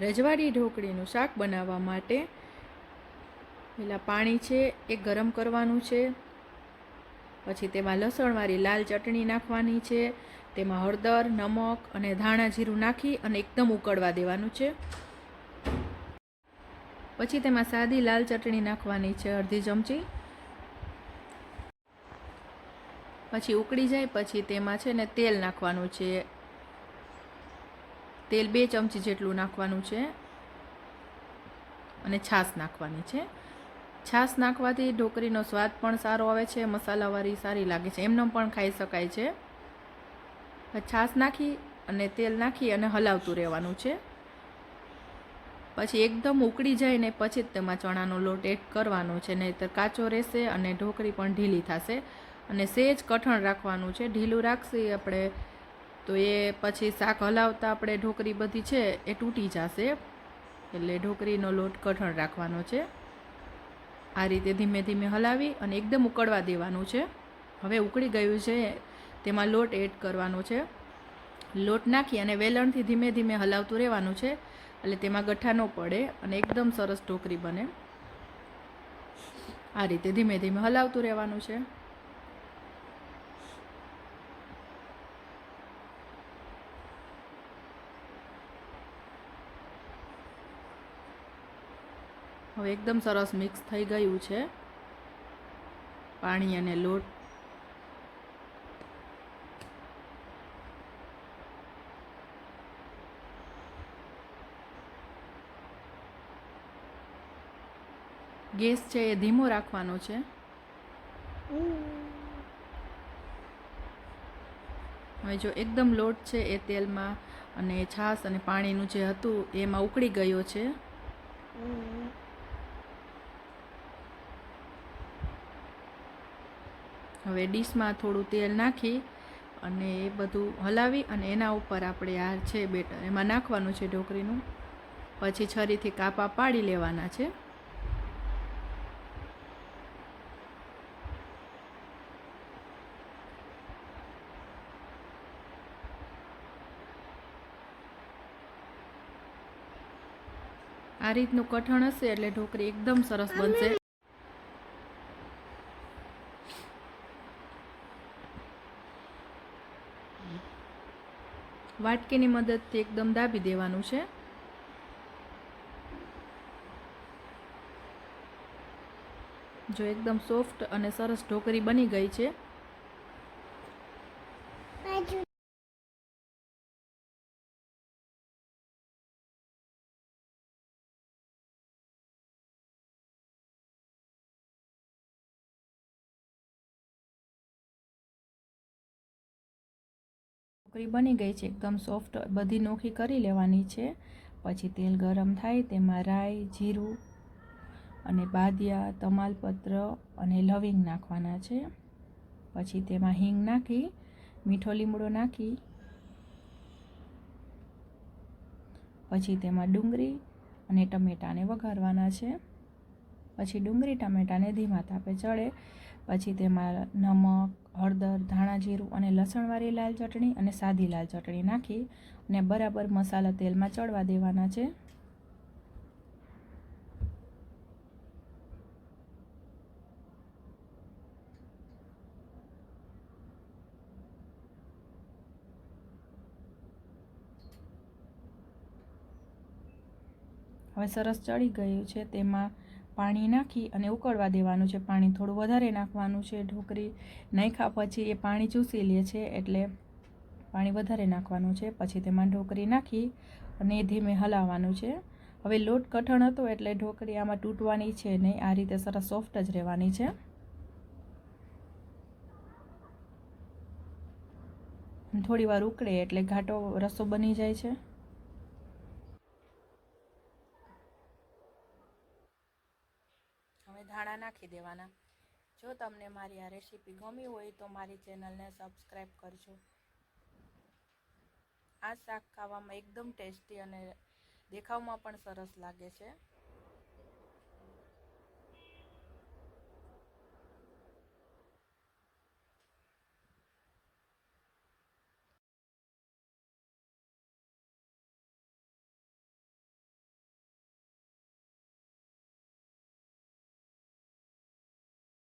રજવાડી ઢોકળીનું શાક બનાવવા માટે પહેલાં પાણી છે એ ગરમ કરવાનું છે, પછી તેમાં લસણવાળી લાલ ચટણી નાખવાની છે, તેમાં હળદર, નમક અને ધાણા જીરું નાખી અને એકદમ ઉકળવા દેવાનું છે. પછી તેમાં સાદી લાલ ચટણી નાખવાની છે અડધી ચમચી. પછી ઉકળી જાય પછી તેમાં છે ને તેલ નાખવાનું છે, તેલ 2 ચમચી જેટલું નાખવાનું છે અને છાશ નાખવાની છે. છાશ નાખવાથી ઢોકળીનો સ્વાદ પણ સારો આવે છે, મસાલાવાળી સારી લાગે છે, એમને પણ ખાઈ શકાય છે. છાશ નાખી અને તેલ નાખી અને હલાવતું રહેવાનું છે. પછી એકદમ ઉકળી જાય ને પછી જ તેમાં ચણાનો લોટ એડ કરવાનો છે, નહીંતર કાચો રહેશે અને ઢોકળી પણ ઢીલી થશે. અને સહેજ કઠણ રાખવાનું છે, ઢીલું રાખશી આપણે તો એ પછી શાક હલાવતા આપણે ઢોકળી બધી છે એ તૂટી જશે, એટલે ઢોકળીનો લોટ કઠણ રાખવાનો છે. આ રીતે ધીમે ધીમે હલાવી અને એકદમ ઉકળવા દેવાનું છે. હવે ઉકળી ગયું છે તેમાં લોટ એડ કરવાનો છે. લોટ નાખી અને વેલણથી ધીમે ધીમે હલાવતું રહેવાનું છે, એટલે તેમાં ગઠ્ઠા ન પડે અને એકદમ સરસ ઢોકળી બને. આ રીતે ધીમે ધીમે હલાવતું રહેવાનું છે. હવે એકદમ સરસ મિક્સ થઈ ગયું છે પાણી અને લોટ. ગેસ છે એ ધીમો રાખવાનો છે. હવે જો એકદમ લોટ છે એ તેલમાં અને છાશ અને પાણીનું જે હતું એમાં ઉકળી ગયો છે. હવે ડીશમાં થોડું તેલ નાખી અને એ બધું હલાવી અને એના ઉપર આપણે આ છે બેટર એમાં નાખવાનું છે ઢોકળીનું. પછી છરીથી કાપા પાડી લેવાના છે. આ રીતનું કઠણ હશે એટલે ઢોકળી એકદમ સરસ બનશે. વાટકીની મદદથી એકદમ દાબી દેવાનું છે. જો એકદમ સોફ્ટ અને સરસ ઢોકળી બની ગઈ છે. ઢોકળી બની ગઈ છે એકદમ સોફ્ટ. બધી નોખી કરી લેવાની છે. પછી તેલ ગરમ થાય તેમાં રાઈ, જીરું અને બાદિયા, તમાલપત્ર અને લવિંગ નાખવાના છે. પછી તેમાં હિંગ નાખી, મીઠો લીમડો નાખી, પછી તેમાં ડુંગળી અને ટમેટાને વઘારવાના છે. પછી ડુંગળી ટમેટાને ધીમા તાપે ચડે પછી તેમાં નમક, હળદર, ધાણા જીરું અને લસણવાળી લાલ ચટણી અને સાદી લાલ ચટણી નાખી અને બરાબર મસાલા તેલમાં ચડવા દેવાના છે. હવે સરસ ચડી ગયું છે તેમાં પાણી નાખી અને ઉકળવા દેવાનું છે. પાણી થોડું વધારે નાખવાનું છે. ઢોકળી નાખ્યા પછી એ પાણી ચૂસી લે છે એટલે પાણી વધારે નાખવાનું છે. પછી તેમાં ઢોકળી નાખી અને ધીમે હલાવવાનું છે. હવે લોટ કઠણ હતો એટલે ઢોકળી આમાં તૂટવાની છે નહીં, આ રીતે સરસ સોફ્ટ જ રહેવાની છે. થોડી વાર ઉકળે એટલે ઘાટો રસો બની જાય છે. હવે ધાણા નાખી દેવાના. જો તમને મારી આ રેસીપી ગમી હોય તો મારી ચેનલને સબસ્ક્રાઈબ કરજો. આ શાક ખાવામાં એકદમ ટેસ્ટી અને દેખાવમાં પણ સરસ લાગે છે.